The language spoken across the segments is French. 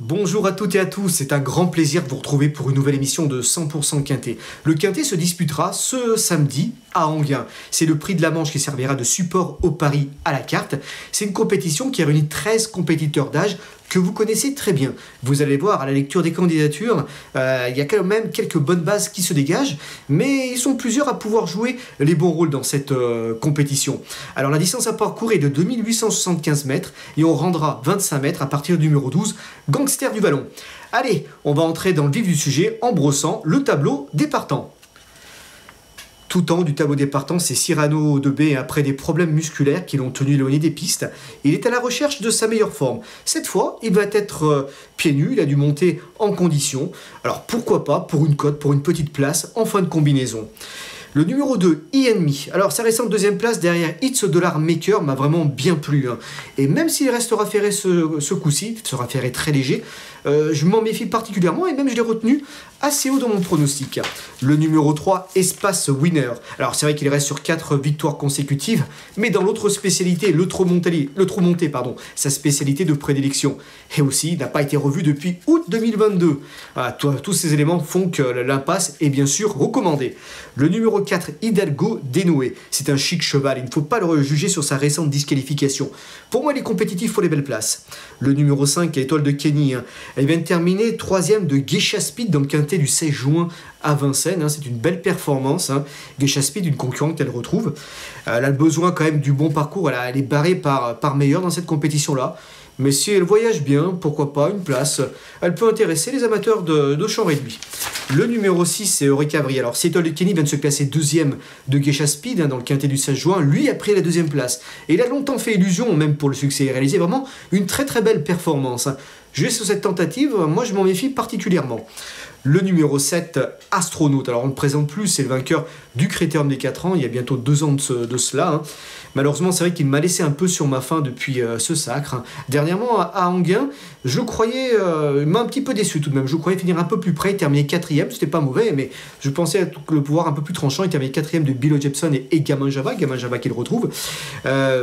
Bonjour à toutes et à tous, c'est un grand plaisir de vous retrouver pour une nouvelle émission de 100% Quintet. Le Quintet se disputera ce samedi à Enghien. C'est le prix de la Manche qui servira de support au pari à la carte. C'est une compétition qui réunit 13 compétiteurs d'âge que vous connaissez très bien. Vous allez voir à la lecture des candidatures, il y a quand même quelques bonnes bases qui se dégagent, mais ils sont plusieurs à pouvoir jouer les bons rôles dans cette compétition. Alors la distance à parcourir est de 2875 mètres et on rendra 25 mètres à partir du numéro 12, Gangster du Vallon. Allez, on va entrer dans le vif du sujet en brossant le tableau des partants. Tout en haut du tableau des partants, c'est Cyrano de B après des problèmes musculaires qui l'ont tenu éloigné des pistes. Il est à la recherche de sa meilleure forme. Cette fois, il va être pieds nus, il a dû monter en condition. Alors pourquoi pas pour une cote, pour une petite place en fin de combinaison. Le numéro 2, E-Enemy. Alors sa récente deuxième place derrière It's a Dollar Maker m'a vraiment bien plu. Et même s'il restera ferré ce coup-ci, il sera ferré très léger, je m'en méfie particulièrement et même je l'ai retenu assez haut dans mon pronostic. Le numéro 3, Espace Winner. Alors c'est vrai qu'il reste sur 4 victoires consécutives, mais dans l'autre spécialité, le trop monté, sa spécialité de prédilection. Et aussi, il n'a pas été revu depuis août 2022. Voilà, tous ces éléments font que l'impasse est bien sûr recommandée. Le numéro 4, Hidalgo Dénoué. C'est un chic cheval, il ne faut pas le juger sur sa récente disqualification. Pour moi, il est compétitif pour les belles places. Le numéro 5, Étoile de Kenny. Elle vient de terminer 3e de Geisha Speed dans le Quintet du 16 juin à Vincennes. C'est une belle performance. Geisha Speed, une concurrente qu'elle retrouve. Elle a besoin quand même du bon parcours. Elle est barrée par meilleur dans cette compétition-là. Mais si elle voyage bien, pourquoi pas, une place. Elle peut intéresser les amateurs de champ réduit. Le numéro 6, c'est Eureka Avril. Alors, Seattle de Kenny vient de se classer 2e de Geisha Speed dans le Quintet du 16 juin. Lui a pris la 2e place. Et il a longtemps fait illusion, même pour le succès. Il a réalisé vraiment une très très belle performance. Juste sur cette tentative, moi je m'en méfie particulièrement. Le numéro 7, Astronaute. Alors on ne le présente plus, c'est le vainqueur du Critérium des 4 ans, il y a bientôt 2 ans de cela. Malheureusement, c'est vrai qu'il m'a laissé un peu sur ma faim depuis ce sacre. Dernièrement, à Enghien, je croyais, il m'a un petit peu déçu tout de même. Je croyais finir un peu plus près, terminer 4e, c'était pas mauvais, mais je pensais le pouvoir un peu plus tranchant. Il terminait 4e de Bill Jepson et Gamin Java qu'il retrouve.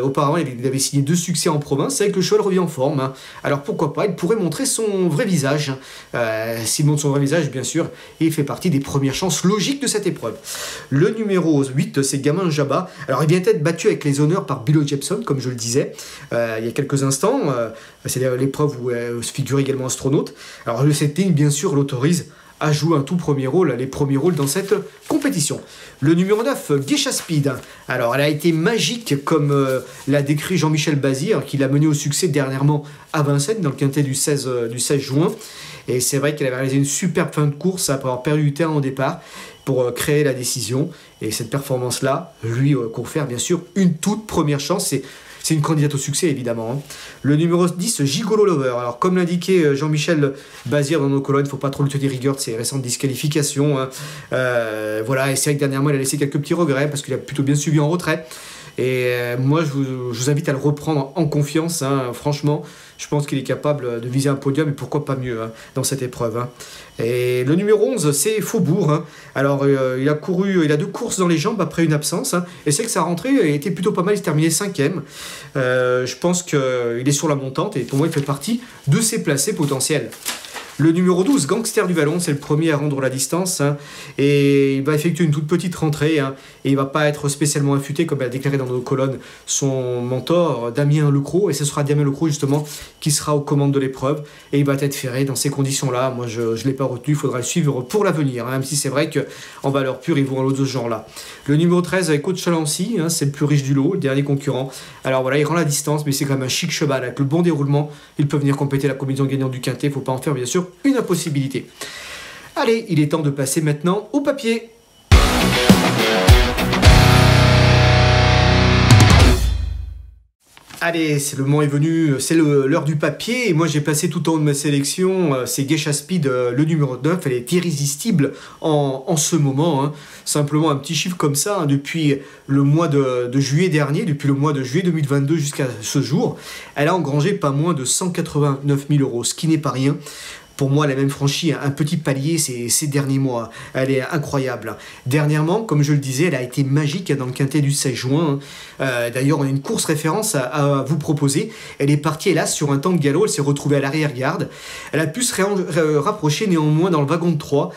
Auparavant, il avait signé 2 succès en province, c'est vrai que le cheval revient en forme. Alors pourquoi pas, il pourrait montrer son vrai visage. S'il montre son vrai visage, bien sûr, et il fait partie des premières chances logiques de cette épreuve. Le numéro 8, c'est Gamin Jabba. Alors il vient d'être battu avec les honneurs par Bill Jepson, comme je le disais il y a quelques instants. C'est l'épreuve où se figure également Astronaute. Alors le setting, bien sûr, l'autorise à jouer un tout premier rôle, les premiers rôles dans cette compétition. Le numéro 9, Geisha Speed. Alors elle a été magique comme l'a décrit Jean-Michel Bazir, qui l'a mené au succès dernièrement à Vincennes dans le Quintet du 16 juin. Et c'est vrai qu'elle avait réalisé une superbe fin de course après avoir perdu du terrain au départ pour créer la décision. Et cette performance-là lui confère bien sûr une toute première chance. C'est une candidate au succès, évidemment. Le numéro 10, Gigolo Lover. Alors, comme l'indiquait Jean-Michel Bazir dans nos colonnes, il ne faut pas trop lui tenir rigueur de ses récentes disqualifications. Voilà, et c'est vrai que dernièrement, il a laissé quelques petits regrets parce qu'il a plutôt bien suivi en retrait. Et moi, je vous invite à le reprendre en confiance. Franchement, je pense qu'il est capable de viser un podium, et pourquoi pas mieux dans cette épreuve. Et le numéro 11, c'est Faubourg. Alors, il a 2 courses dans les jambes après une absence. Et c'est que sa rentrée a été plutôt pas mal, il s'est terminé 5e. Je pense qu'il est sur la montante, et pour moi, il fait partie de ses placés potentiels. Le numéro 12, Gangster du Vallon, c'est le premier à rendre la distance. Et il va effectuer une toute petite rentrée. Et il ne va pas être spécialement affûté, comme a déclaré dans nos colonnes son mentor, Damien Lecros. Et ce sera Damien Lecros, justement, qui sera aux commandes de l'épreuve. Et il va être ferré dans ces conditions-là. Moi, je ne l'ai pas retenu. Il faudra le suivre pour l'avenir. Même si c'est vrai qu'en valeur pure, ils vont à l'autre de ce genre-là. Le numéro 13, avec Coach Chalancy, c'est le plus riche du lot, le dernier concurrent. Alors voilà, il rend la distance, mais c'est quand même un chic cheval. Avec le bon déroulement, il peut venir compléter la combinaison gagnante du Quintet. Il ne faut pas en faire, bien sûr, une impossibilité. Allez, il est temps de passer maintenant au papier. Allez, le moment est venu, c'est l'heure du papier, et moi j'ai placé tout en haut de ma sélection, c'est Geisha Speed, le numéro 9, elle est irrésistible en ce moment, simplement un petit chiffre comme ça, depuis le mois de juillet dernier, depuis le mois de juillet 2022 jusqu'à ce jour, elle a engrangé pas moins de 189 000 €, ce qui n'est pas rien. pour moi, elle a même franchi un petit palier ces derniers mois. Elle est incroyable. Dernièrement, comme je le disais, elle a été magique dans le quintet du 16 juin. D'ailleurs, on a une course référence à vous proposer. Elle est partie, hélas, sur un temps de galop. Elle s'est retrouvée à l'arrière-garde. Elle a pu se rapprocher néanmoins dans le wagon de 3.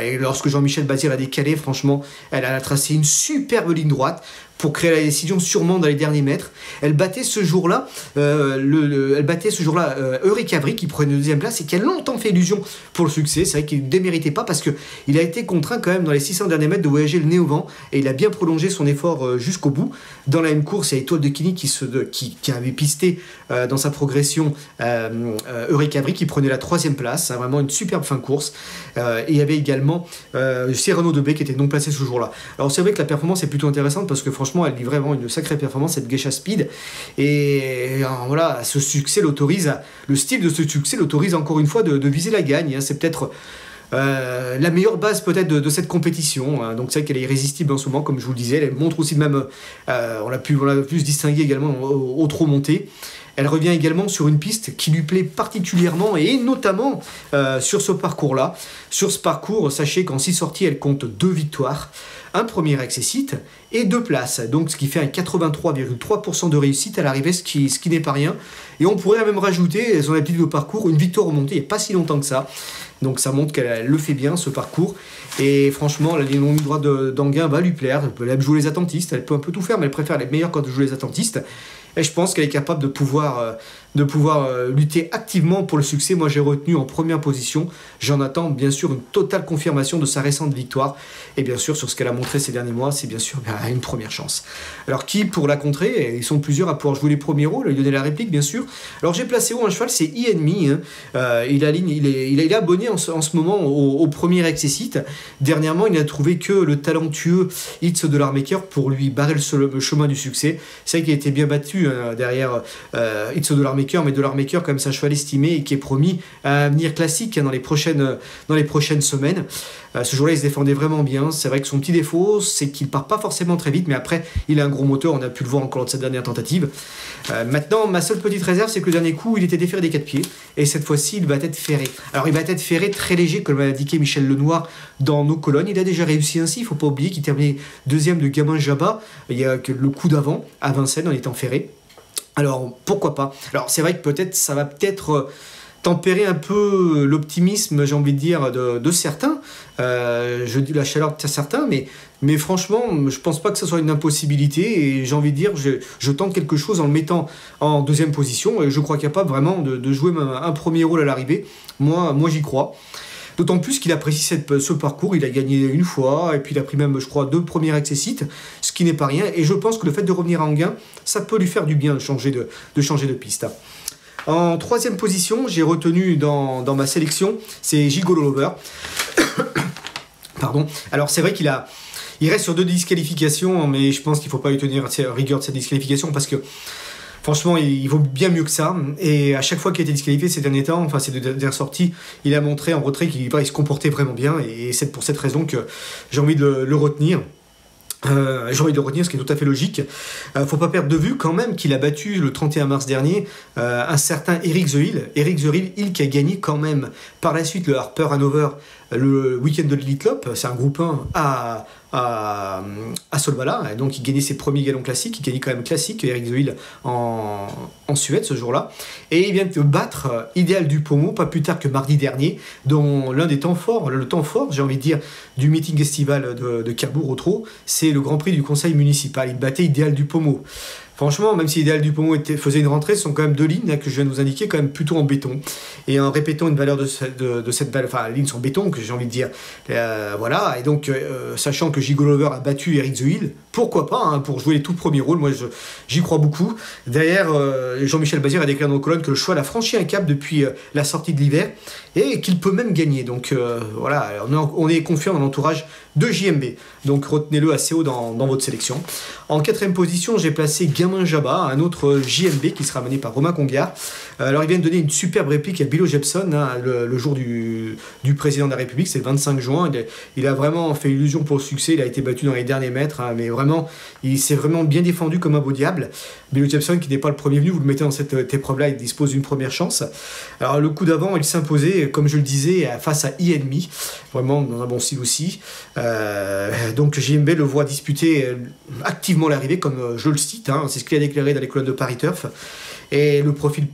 Et lorsque Jean-Michel Bazir a décalé, franchement, elle a tracé une superbe ligne droite pour créer la décision sûrement dans les derniers mètres. Elle battait ce jour-là Eureka Avry qui prenait la deuxième place et qui a longtemps fait illusion pour le succès. C'est vrai qu'il ne déméritait pas parce qu'il a été contraint quand même dans les 600 derniers mètres de voyager le nez au vent et il a bien prolongé son effort jusqu'au bout. Dans la même course, il y a Étoile de Quigny qui avait pisté dans sa progression Eureka Avry qui prenait la 3e place. Vraiment une superbe fin de course. Et il y avait également Cyrano de B qui était non placé ce jour-là. Alors c'est vrai que la performance est plutôt intéressante parce que franchement elle livre vraiment une sacrée performance cette Geisha Speed et voilà, ce succès l'autorise, le style de ce succès l'autorise encore une fois de viser la gagne, hein. C'est peut-être la meilleure base peut-être de cette compétition, hein. Donc c'est vrai qu'elle est irrésistible en ce moment comme je vous le disais, elle montre aussi de même on l'a pu se distinguer également au trot monté. Elle revient également sur une piste qui lui plaît particulièrement et notamment sur ce parcours-là. Sur ce parcours, sachez qu'en 6 sorties, elle compte 2 victoires, un premier accessite et 2 places. Donc ce qui fait un 83,3% de réussite à l'arrivée, ce qui n'est pas rien. Et on pourrait même rajouter son habitude de parcours, une victoire remontée il n'y a pas si longtemps que ça. Donc ça montre qu'elle le fait bien ce parcours. Et franchement, la ligne droite d'Anguin va lui plaire. Elle peut jouer les attentistes, elle peut un peu tout faire, mais elle préfère les meilleurs quand elle joue les attentistes. Et je pense qu'elle est capable de pouvoir lutter activement pour le succès. Moi, j'ai retenu en première position. J'en attends bien sûr une totale confirmation de sa récente victoire. Et bien sûr, sur ce qu'elle a montré ces derniers mois, c'est bien sûr une première chance. Alors, qui pour la contrer? Ils sont plusieurs à pouvoir jouer les premiers rôles, lui donner la réplique, bien sûr. Alors, j'ai placé haut un cheval, c'est E-Enemy. Hein. Il est abonné en ce moment au premier accessite. Dernièrement, il n'a trouvé que le talentueux It's de l'Armaker pour lui barrer le chemin du succès. C'est vrai qu'il a été bien battu derrière It's de l'Armaker, mais de l'Armaker quand même c'est un cheval estimé et qui est promis à avenir classique dans les prochaines semaines. Ce jour-là il se défendait vraiment bien. C'est vrai que son petit défaut c'est qu'il part pas forcément très vite, mais après il a un gros moteur, on a pu le voir encore lors de cette dernière tentative. Maintenant ma seule petite réserve c'est que le dernier coup il était déféré des 4 pieds et cette fois-ci il va être ferré. Alors il va être ferré très léger comme l'a indiqué Michel Lenoir dans nos colonnes. Il a déjà réussi ainsi, il faut pas oublier qu'il terminait 2e de Gamin Jabba il y a que le coup d'avant à Vincennes en étant ferré. Alors, pourquoi pas? Alors, c'est vrai que peut-être ça va tempérer un peu l'optimisme, j'ai envie de dire, de certains. Je dis la chaleur de certains, mais franchement, je pense pas que ça soit une impossibilité. Et j'ai envie de dire, je tente quelque chose en le mettant en 2e position. Et je crois capable vraiment de jouer un premier rôle à l'arrivée. Moi j'y crois. D'autant plus qu'il apprécie ce parcours, il a gagné une fois, et puis il a pris même, je crois, 2 premiers accessits, ce qui n'est pas rien. Et je pense que le fait de revenir à Anguin, ça peut lui faire du bien de changer de piste. En 3e position, j'ai retenu dans ma sélection, c'est Gigolo Lover. Pardon. Alors c'est vrai il reste sur 2 disqualifications, mais je pense qu'il ne faut pas lui tenir rigueur de cette disqualification parce que franchement, il vaut bien mieux que ça. Et à chaque fois qu'il a été disqualifié ces derniers temps, enfin ces 2 dernières sorties, il a montré en retrait qu'il se comportait vraiment bien. Et c'est pour cette raison que j'ai envie de le retenir. J'ai envie de le retenir, ce qui est tout à fait logique. Faut pas perdre de vue quand même qu'il a battu le 31 mars dernier un certain Eric The Hill. Eric The Hill qui a gagné quand même par la suite le Harper Hanover le week-end de l'Elite Club. C'est un groupe 1 à Solvalla, et donc il gagnait ses premiers galons classiques, il gagnait quand même classique Eric The Hill en Suède ce jour-là, et il vient de battre Idéal du Pommeau pas plus tard que mardi dernier, dont l'un des temps forts, le temps fort j'ai envie de dire du meeting estival de Cabourg au trot, c'est le Grand Prix du Conseil municipal. Il battait Idéal du Pommeau. Franchement, même si Idéal du Pommeau faisait une rentrée, ce sont quand même 2 lignes là, que je viens de vous indiquer, quand même plutôt en béton. Et en répétant une valeur de cette valeur, enfin, les lignes sont béton, que j'ai envie de dire. Voilà, et donc, sachant que Gigolo Lover a battu Eric The Hill, pourquoi pas, hein, pour jouer les tout premiers rôles, moi j'y crois beaucoup. Derrière, Jean-Michel Bazir a déclaré dans nos colonnes que le cheval a franchi un cap depuis la sortie de l'hiver, et qu'il peut même gagner. Donc voilà, on est confiant dans l'entourage de JMB. Donc retenez-le assez haut dans votre sélection. En 4e position, j'ai placé Gamin Jabba, un autre JMB qui sera mené par Romain Congar. Alors il vient de donner une superbe réplique à Billo Jepson, hein, le jour du président de la République, c'est le 25 juin. Il a vraiment fait illusion pour le succès, il a été battu dans les derniers mètres, hein, mais vraiment, il s'est vraiment bien défendu comme un beau diable. Billo Jepson, qui n'est pas le premier venu, vous le mettez dans cette épreuve-là, il dispose d'une première chance. Alors le coup d'avant, il s'imposait, comme je le disais, face à E-Enemy, vraiment dans un bon style aussi. Donc JMB le voit disputer activement l'arrivée, comme je le cite, hein, c'est ce qu'il a déclaré dans les colonnes de Paris Turf. Et le profil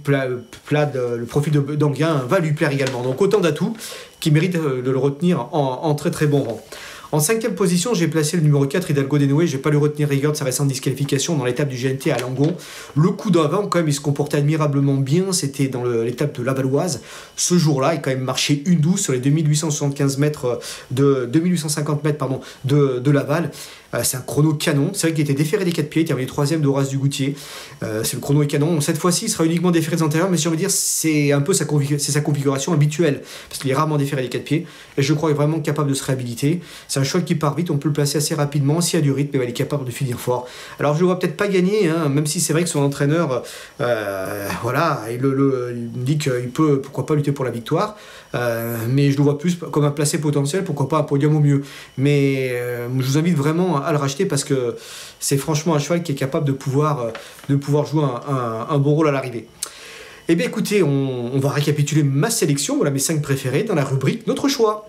d'Anguin va lui plaire également. Donc autant d'atouts qui méritent de le retenir en très très bon rang. En 5e position, j'ai placé le numéro 4, Hidalgo Denoué. Je ne vais pas le retenir rigueur de sa récente disqualification dans l'étape du GNT à Langon. Le coup d'avant, quand même, il se comportait admirablement bien. C'était dans l'étape de Lavalloise. Ce jour-là, il a quand même marché une douce sur les 2850 mètres de Laval. C'est un chrono canon. C'est vrai qu'il était déféré des 4 pieds. Il terminé 3e d'Horace Dugoutier. C'est le chrono est canon. Cette fois-ci, il sera uniquement déféré des antérieurs, mais si on veut dire, c'est un peu sa configuration habituelle, parce qu'il est rarement déféré des 4 pieds. Et je crois qu'il est vraiment capable de se réhabiliter. C'est un cheval qui part vite. On peut le placer assez rapidement. S'il y a du rythme, il est capable de finir fort. Alors, je ne le vois peut-être pas gagner, hein, même si c'est vrai que son entraîneur, voilà, il me dit qu'il peut, pourquoi pas, lutter pour la victoire. Mais je le vois plus comme un placé potentiel, pourquoi pas un podium au mieux. Mais je vous invite vraiment à le racheter parce que c'est franchement un cheval qui est capable de pouvoir jouer un bon rôle à l'arrivée. Et bien écoutez, on va récapituler ma sélection, voilà mes 5 préférés dans la rubrique Notre choix.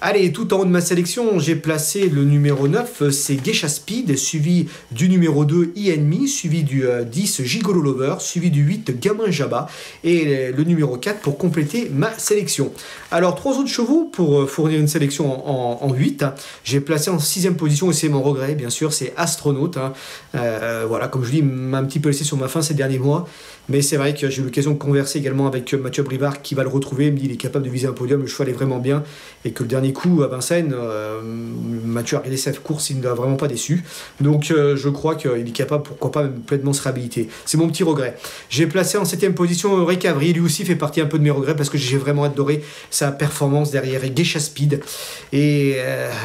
Allez, tout en haut de ma sélection, j'ai placé le numéro 9, c'est Geisha Speed, suivi du numéro 2, E-Enemy, suivi du 10, Gigolo Lover, suivi du 8, Gamin Jabba, et le numéro 4 pour compléter ma sélection. Alors, 3 autres chevaux pour fournir une sélection en 8. J'ai placé en 6e position, et c'est mon regret, bien sûr, c'est Astronaute. Hein. Voilà, comme je dis, m'a un petit peu laissé sur ma faim ces derniers mois. Mais c'est vrai que j'ai eu l'occasion de converser également avec Mathieu Brivard qui va le retrouver. Il me dit qu'il est capable de viser un podium, le cheval est vraiment bien. Et que le dernier coup à Vincennes, Mathieu a regardé cette course, il ne l'a vraiment pas déçu. Donc je crois qu'il est capable, pourquoi pas, même pleinement se réhabiliter. C'est mon petit regret. J'ai placé en 7e position Rick Avery. Lui aussi fait partie un peu de mes regrets parce que j'ai vraiment adoré sa performance derrière Geisha Speed. Et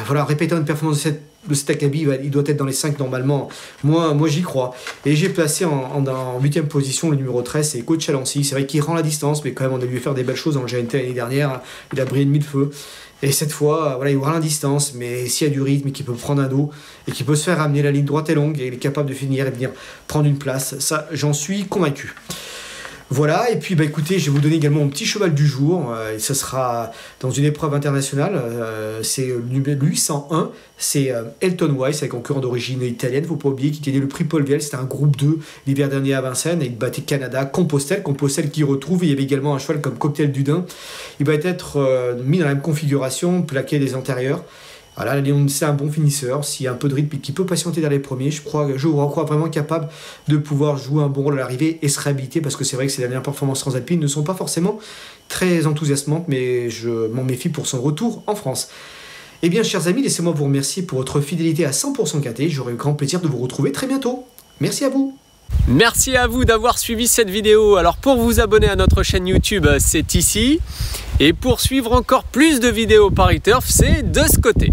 voilà, répétant une performance de cet acabit, il doit être dans les 5 normalement. Moi j'y crois. Et j'ai placé en 8e position le numéro 13, c'est Coach Chalancy. C'est vrai qu'il rend la distance, mais quand même on a dû faire des belles choses dans le GNT l'année dernière. Il a brillé de mille feux. Et cette fois, voilà, il rend la distance, mais s'il y a du rythme et qu'il peut prendre un dos et qu'il peut se faire ramener, la ligne droite est longue et il est capable de finir et de venir prendre une place, ça j'en suis convaincu. Voilà, et puis bah, écoutez, je vais vous donner également mon petit cheval du jour, et ce sera dans une épreuve internationale, c'est le 801, c'est Elton Weiss, un concurrent d'origine italienne, faut pas oublier qu'il gagnait le prix Paul Vielle, c'était un groupe 2 l'hiver dernier à Vincennes, et il battait Canada, Compostelle qui retrouve, il y avait également un cheval comme Cocktail du Dain, il va être mis dans la même configuration, plaqué des antérieurs. Voilà, c'est un bon finisseur, s'il y a un peu de rythme et qui peut patienter dans les premiers, je crois vraiment capable de pouvoir jouer un bon rôle à l'arrivée et se réhabiliter, parce que c'est vrai que ses dernières performances transalpines ne sont pas forcément très enthousiasmantes, mais je m'en méfie pour son retour en France. Eh bien, chers amis, laissez-moi vous remercier pour votre fidélité à 100% quinté, j'aurai le grand plaisir de vous retrouver très bientôt. Merci à vous. Merci à vous d'avoir suivi cette vidéo. Alors pour vous abonner à notre chaîne YouTube, c'est ici. Et pour suivre encore plus de vidéos Paris Turf, c'est de ce côté.